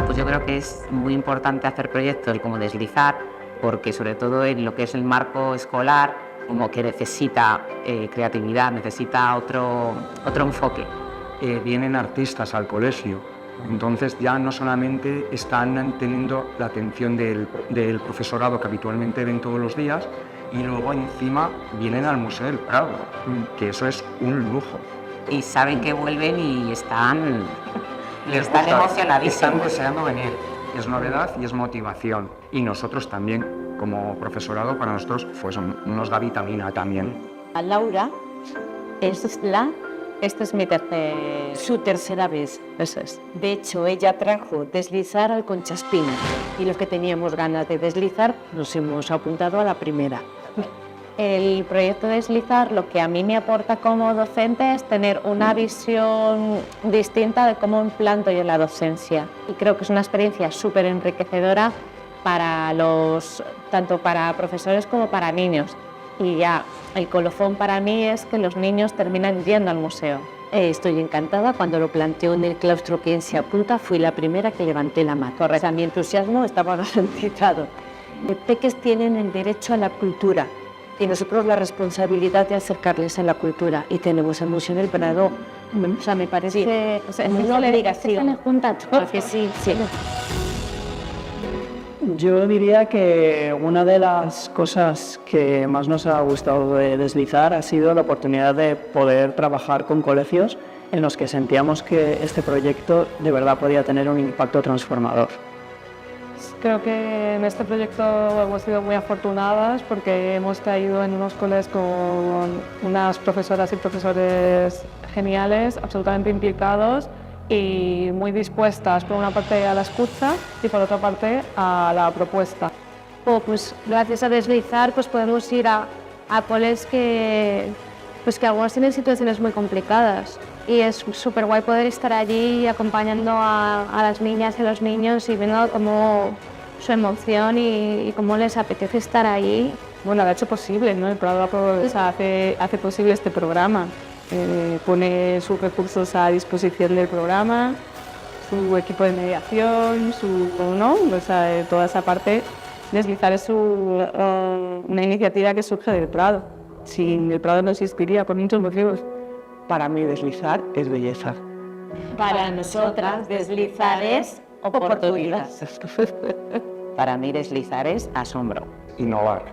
Pues yo creo que es muy importante hacer proyectos como Deslizar, porque sobre todo en lo que es el marco escolar, como que necesita creatividad, necesita otro enfoque. Vienen artistas al colegio, entonces ya no solamente están teniendo la atención del profesorado que habitualmente ven todos los días, y luego encima vienen al Museo del Prado, que eso es un lujo. Y saben que vuelven y están emocionadísimos. Están deseando venir. Es novedad y es motivación. Y nosotros también, como profesorado, para nosotros nos da vitamina también. A Laura, esta es su tercera vez. Eso es. De hecho, ella trajo Deslizar al Conchaspín y los que teníamos ganas de deslizar nos hemos apuntado a la primera. El proyecto Deslizar lo que a mí me aporta como docente es tener una visión distinta de cómo implanto yo la docencia. Y creo que es una experiencia súper enriquecedora tanto para profesores como para niños. Y ya, el colofón para mí es que los niños terminan yendo al museo. Estoy encantada. Cuando lo planteó en el claustro quien se apunta, fui la primera que levanté la mano. Correcto. O sea, mi entusiasmo estaba garantizado. Los peques tienen el derecho a la cultura y nosotros la responsabilidad de acercarles a la cultura y tenemos el Museo del Prado. O sea, me parece... o sea, no le digas sí. Porque sí, sí. Yo diría que una de las cosas que más nos ha gustado de Deslizar ha sido la oportunidad de poder trabajar con colegios en los que sentíamos que este proyecto de verdad podía tener un impacto transformador. Creo que en este proyecto hemos sido muy afortunadas porque hemos caído en unos colegios con unas profesoras y profesores geniales, absolutamente implicados y muy dispuestas, por una parte a la escucha y por otra parte a la propuesta. Pues gracias a Deslizar pues podemos ir a coles que algunos tienen situaciones muy complicadas y es súper guay poder estar allí acompañando a las niñas y a los niños y viendo cómo su emoción y cómo les apetece estar ahí. Bueno, lo ha hecho posible, ¿no? El Prado hace posible este programa. Pone sus recursos a disposición del programa, su equipo de mediación, toda esa parte. Deslizar es una iniciativa que surge del Prado. Sin el Prado no existiría por muchos motivos. Para mí deslizar es belleza. Para nosotras deslizar es oportunidad. Para mí deslizar es asombro. Innovar.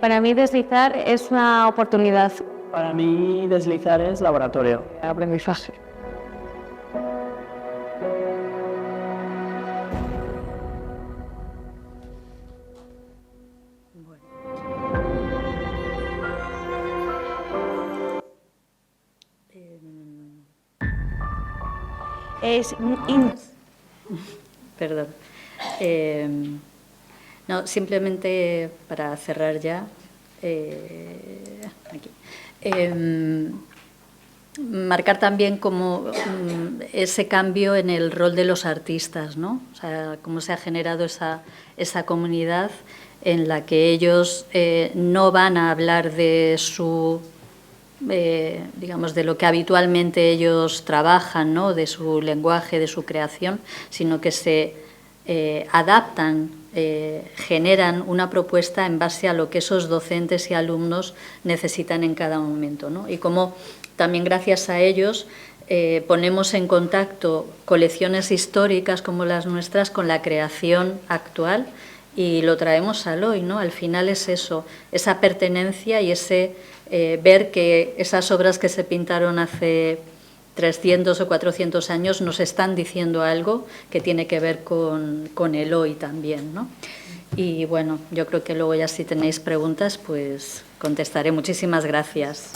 Para mí Deslizar es una oportunidad. Para mí Deslizar es laboratorio. Aprendizaje. Perdón. No, simplemente para cerrar ya, aquí. Marcar también como ese cambio en el rol de los artistas, ¿no? O sea, cómo se ha generado esa comunidad en la que ellos no van a hablar de su, digamos, de lo que habitualmente ellos trabajan, ¿no? De su lenguaje, de su creación, sino que se adaptan, generan una propuesta en base a lo que esos docentes y alumnos necesitan en cada momento, ¿no? Y cómo también gracias a ellos ponemos en contacto colecciones históricas como las nuestras con la creación actual y lo traemos al hoy, ¿no? Al final es eso, esa pertenencia y ese ver que esas obras que se pintaron hace 300 o 400 años nos están diciendo algo que tiene que ver con el hoy también, ¿no? Y bueno, yo creo que luego ya si tenéis preguntas, pues contestaré. Muchísimas gracias.